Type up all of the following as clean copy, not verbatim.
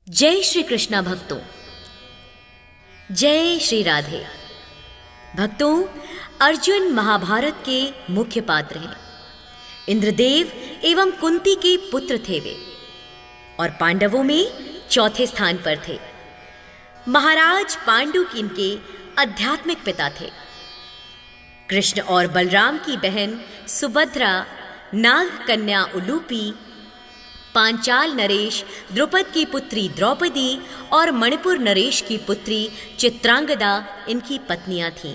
जय श्री कृष्णा भक्तों, जय श्री राधे। भक्तों, अर्जुन महाभारत के मुख्य पात्र हैं। इंद्रदेव एवं कुंती के पुत्र थे वे, और पांडवों में चौथे स्थान पर थे। महाराज पांडु इनके आध्यात्मिक पिता थे। कृष्ण और बलराम की बहन सुभद्रा, नाग कन्या उलूपी, पांचाल नरेश, द्रुपद की पुत्री द्रौपदी और मणिपुर नरेश की पुत्री चित्रांगदा इनकी पत्नियां थीं।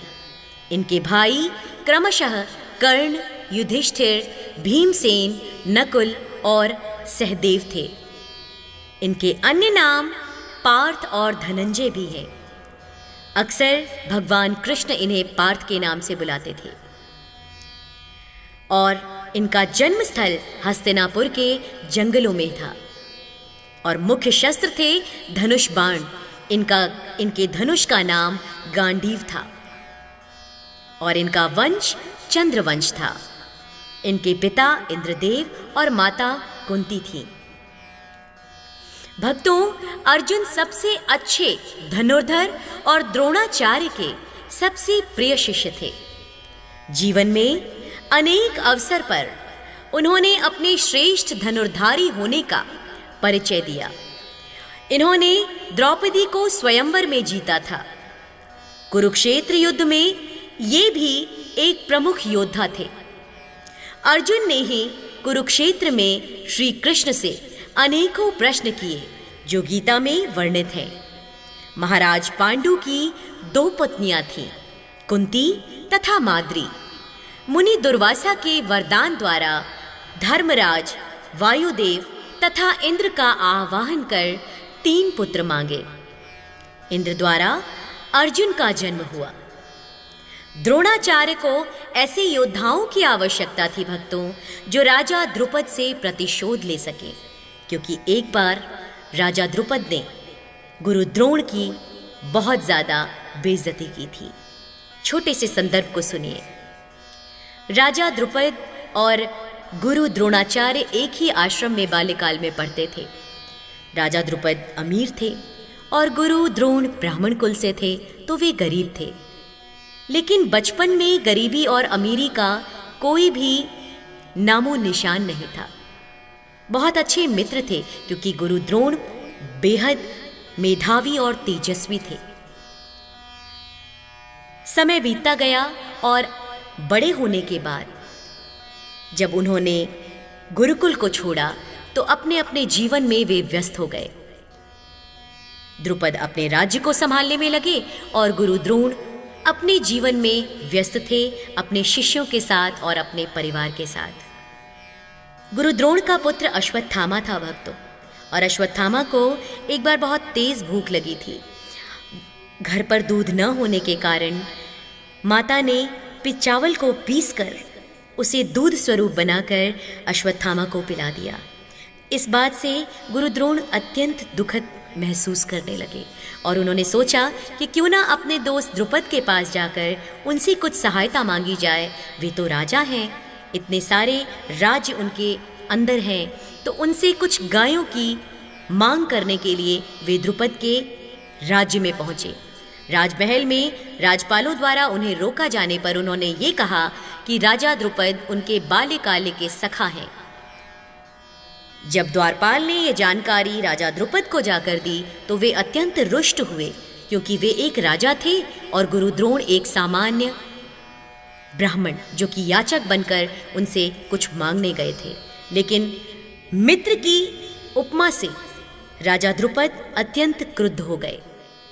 इनके भाई क्रमशः कर्ण, युधिष्ठिर, भीमसेन, नकुल और सहदेव थे। इनके अन्य नाम पार्थ और धनंजय भी हैं। अक्सर भगवान कृष्ण इन्हें पार्थ के नाम से बुलाते थे। और इनका जन्म स्थल हस्तिनापुर के जंगलों में था, और मुख्य शस्त्र थे धनुष बाण। इनके धनुष का नाम गांडीव था, और इनका वंश चंद्रवंश था। इनके पिता इंद्रदेव और माता कुंती थी। भक्तों, अर्जुन सबसे अच्छे धनुर्धर और द्रोणाचार्य के सबसे प्रिय शिष्य थे। जीवन में अनेक अवसर पर उन्होंने अपने श्रेष्ठ धनुर्धारी होने का परिचय दिया। इन्होंने द्रौपदी को स्वयंवर में जीता था। कुरुक्षेत्र युद्ध में ये भी एक प्रमुख योद्धा थे। अर्जुन ने ही कुरुक्षेत्र में श्री कृष्ण से अनेकों प्रश्न किए जो गीता में वर्णित हैं। महाराज पांडु की 2 पत्नियां थीं, कुंती तथा माद्री। मुनि दुर्वासा के वरदान द्वारा धर्मराज, वायुदेव तथा इंद्र का आवाहन कर 3 पुत्र मांगे। इंद्र द्वारा अर्जुन का जन्म हुआ। द्रोणाचार्य को ऐसे योद्धाओं की आवश्यकता थी भक्तों, जो राजा द्रुपद से प्रतिशोध ले सके, क्योंकि एक बार राजा द्रुपद ने गुरु द्रोण की बहुत ज्यादा बेइज्जती की थी। छोटे से संदर्भ को सुनिए। राजा द्रुपद और गुरु द्रोणाचार्य एक ही आश्रम में बाल्यकाल में पढ़ते थे। राजा द्रुपद अमीर थे और गुरु द्रोण ब्राह्मण कुल से थे, तो वे गरीब थे। लेकिन बचपन में गरीबी और अमीरी का कोई भी नामो निशान नहीं था। बहुत अच्छे मित्र थे, क्योंकि गुरु द्रोण बेहद मेधावी और तेजस्वी थे। समय बीतता गया और बड़े होने के बाद जब उन्होंने गुरुकुल को छोड़ा, तो अपने अपने जीवन में वे व्यस्त हो गए। द्रुपद अपने राज्य को संभालने में लगे और गुरु द्रोण अपने जीवन में व्यस्त थे, अपने शिष्यों के साथ और अपने परिवार के साथ। गुरु द्रोण का पुत्र अश्वत्थामा था भक्तों, और अश्वत्थामा को एक बार बहुत तेज भूख लगी थी। घर पर दूध न होने के कारण माता ने चावल को पीसकर उसे दूध स्वरूप बनाकर अश्वत्थामा को पिला दिया। इस बात से गुरु द्रोण अत्यंत दुखद महसूस करने लगे, और उन्होंने सोचा कि क्यों ना अपने दोस्त द्रुपद के पास जाकर उनसे कुछ सहायता मांगी जाए। वे तो राजा हैं, इतने सारे राज्य उनके अंदर हैं, तो उनसे कुछ गायों की मांग करने के लिए वे द्रुपद के राज्य में पहुंचे। राजमहल में राजपालों द्वारा उन्हें रोका जाने पर उन्होंने ये कहा कि राजा द्रुपद उनके बाल्यकाल के सखा हैं। जब द्वारपाल ने यह जानकारी राजा द्रुपद को जाकर दी, तो वे अत्यंत रुष्ट हुए, क्योंकि वे एक राजा थे और गुरु द्रोण एक सामान्य ब्राह्मण जो कि याचक बनकर उनसे कुछ मांगने गए थे। लेकिन मित्र की उपमा से राजा द्रुपद अत्यंत क्रुद्ध हो गए।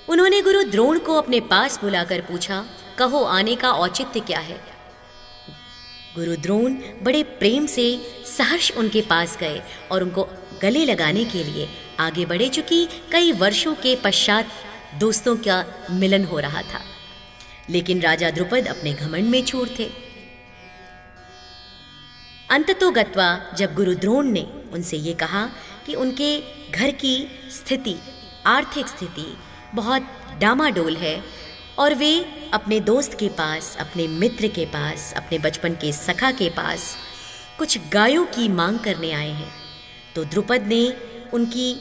उन्होंने गुरु द्रोण को अपने पास बुलाकर पूछा, कहो आने का औचित्य क्या है। गुरु द्रोण बड़े प्रेम से सहर्ष उनके पास गए और उनको गले लगाने के लिए आगे बढ़े, चूंकि कई वर्षों के पश्चात दोस्तों का मिलन हो रहा था। लेकिन राजा द्रुपद अपने घमंड में चूर थे। अंततोगत्वा जब गुरु द्रोण ने उनसे ये कहा कि उनके घर की स्थिति, आर्थिक स्थिति बहुत डामाडोल है, और वे अपने दोस्त के पास, अपने मित्र के पास, अपने बचपन के सखा के पास कुछ गायों की मांग करने आए हैं, तो द्रुपद ने उनकी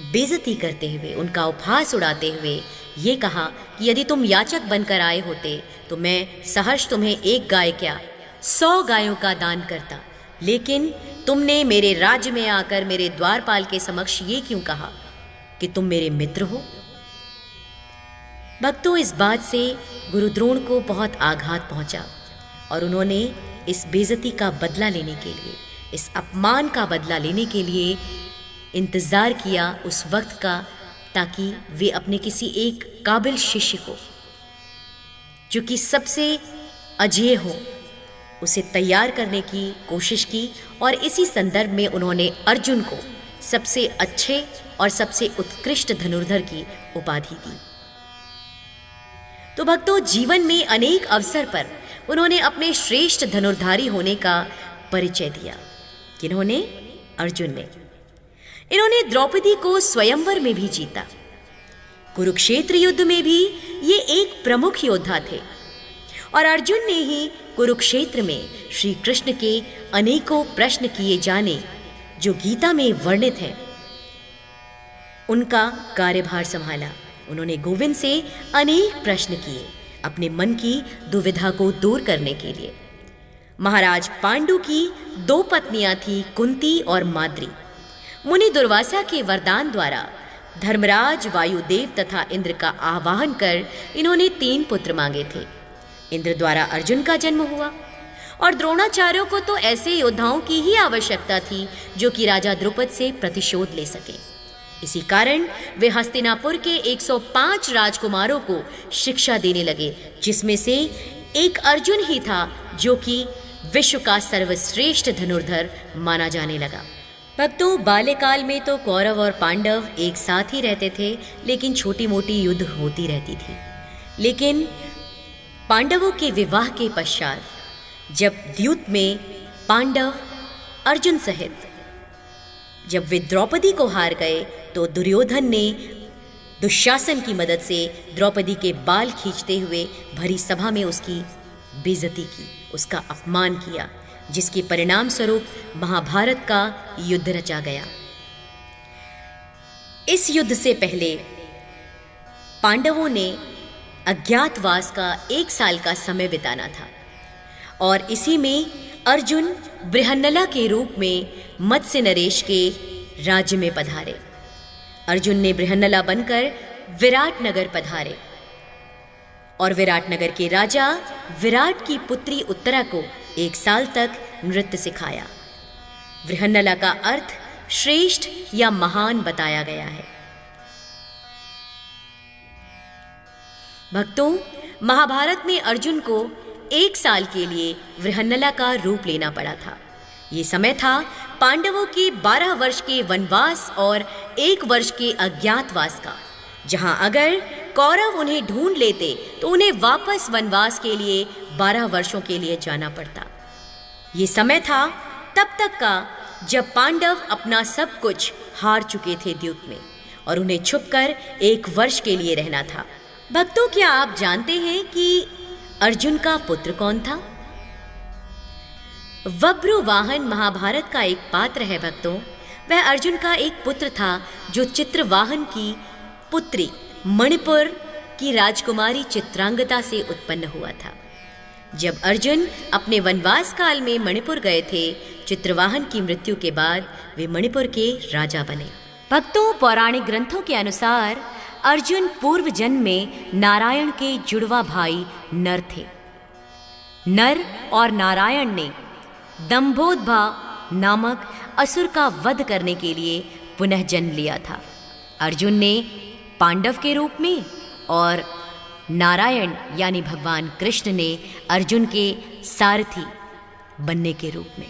बेइज्जती करते हुए, उनका उपहास उड़ाते हुए ये कहा कि यदि तुम याचक बनकर आए होते तो मैं सहर्ष तुम्हें 1 गाय क्या 100 गायों का दान करता, लेकिन तुमने मेरे राज्य में आकर मेरे द्वारपाल के समक्ष ये क्यों कहा कि तुम मेरे मित्र हो। भक्तों, इस बात से गुरु द्रोण को बहुत आघात पहुंचा और उन्होंने इस बेइज्जती का बदला लेने के लिए, इस अपमान का बदला लेने के लिए इंतज़ार किया उस वक्त का, ताकि वे अपने किसी एक काबिल शिष्य को, जो कि सबसे अजेय हो, उसे तैयार करने की कोशिश की और इसी संदर्भ में उन्होंने अर्जुन को सबसे अच्छे और सबसे उत्कृष्ट धनुर्धर की उपाधि दी। तो भक्तों, जीवन में अनेक अवसर पर उन्होंने अपने श्रेष्ठ धनुर्धारी होने का परिचय दिया। किन्होंने? अर्जुन ने। इन्होंने द्रौपदी को स्वयंवर में भी जीता। कुरुक्षेत्र युद्ध में भी ये एक प्रमुख योद्धा थे और अर्जुन ने ही कुरुक्षेत्र में श्री कृष्ण के अनेकों प्रश्न किए जाने जो गीता में वर्णित हैं, उनका कार्यभार संभाला। उन्होंने गोविंद से अनेक प्रश्न किए अपने मन की दुविधा को दूर करने के लिए। महाराज पांडु की 2 पत्नियां थीं, कुंती और माद्री। मुनि दुर्वासा के वरदान द्वारा धर्मराज, वायुदेव तथा इंद्र का आवाहन कर इन्होंने 3 पुत्र मांगे थे। इंद्र द्वारा अर्जुन का जन्म हुआ और द्रोणाचार्यों को तो ऐसे योद्धाओं की ही आवश्यकता थी जो कि राजा द्रुपद से प्रतिशोध ले सके। इसी कारण वे हस्तिनापुर के 105 राजकुमारों को शिक्षा देने लगे, जिसमें से एक अर्जुन ही था जो कि विश्व का सर्वश्रेष्ठ धनुर्धर माना जाने लगा। भक्तों, बाल्यकाल में तो कौरव और पांडव एक साथ ही रहते थे, लेकिन छोटी मोटी युद्ध होती रहती थी। लेकिन पांडवों के विवाह के पश्चात जब द्यूत में पांडव अर्जुन सहित जब वे द्रौपदी को हार गए, तो दुर्योधन ने दुशासन की मदद से द्रौपदी के बाल खींचते हुए भरी सभा में उसकी बेइज्जती की, उसका अपमान किया, जिसके परिणाम स्वरूप महाभारत का युद्ध रचा गया। इस युद्ध से पहले पांडवों ने अज्ञातवास का 1 साल का समय बिताना था और इसी में अर्जुन बृहन्नला के रूप में मत्स्य नरेश के राज्य में पधारे। अर्जुन ने बृहन्नला बनकर विराट नगर पधारे और विराट नगर के राजा विराट की पुत्री उत्तरा को 1 साल तक नृत्य सिखाया। बृहन्नला का अर्थ श्रेष्ठ या महान बताया गया है। भक्तों, महाभारत में अर्जुन को 1 साल के लिए बृहन्नला का रूप लेना पड़ा था। ये समय था पांडवों के 12 वर्ष के वनवास और 1 वर्ष के अज्ञातवास का, जहां अगर कौरव उन्हें ढूंढ लेते तो उन्हें वापस वनवास के लिए 12 वर्षों के लिए जाना पड़ता। ये समय था तब तक का जब पांडव अपना सब कुछ हार चुके थे द्यूत में और उन्हें छुपकर 1 वर्ष के लिए रहना था। भक्तों, क्या आप जानते हैं कि अर्जुन का पुत्र कौन था? वब्रुवाहन महाभारत का एक पात्र है भक्तों। वह अर्जुन का एक पुत्र था जो चित्रवाहन की पुत्री मणिपुर की राजकुमारी चित्रांगदा से उत्पन्न हुआ था। जब अर्जुन अपने वनवास काल में मणिपुर गए थे, चित्रवाहन की मृत्यु के बाद वे मणिपुर के राजा बने। भक्तों, पौराणिक ग्रंथों के अनुसार अर्जुन पूर्व जन्म में नारायण के जुड़वा भाई नर थे। नर और नारायण ने दंभोदभा नामक असुर का वध करने के लिए पुनः जन्म लिया था। अर्जुन ने पांडव के रूप में और नारायण यानी भगवान कृष्ण ने अर्जुन के सारथी बनने के रूप में।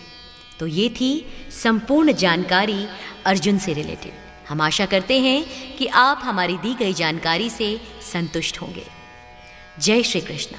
तो ये थी संपूर्ण जानकारी अर्जुन से रिलेटेड। हम आशा करते हैं कि आप हमारी दी गई जानकारी से संतुष्ट होंगे। जय श्री कृष्ण।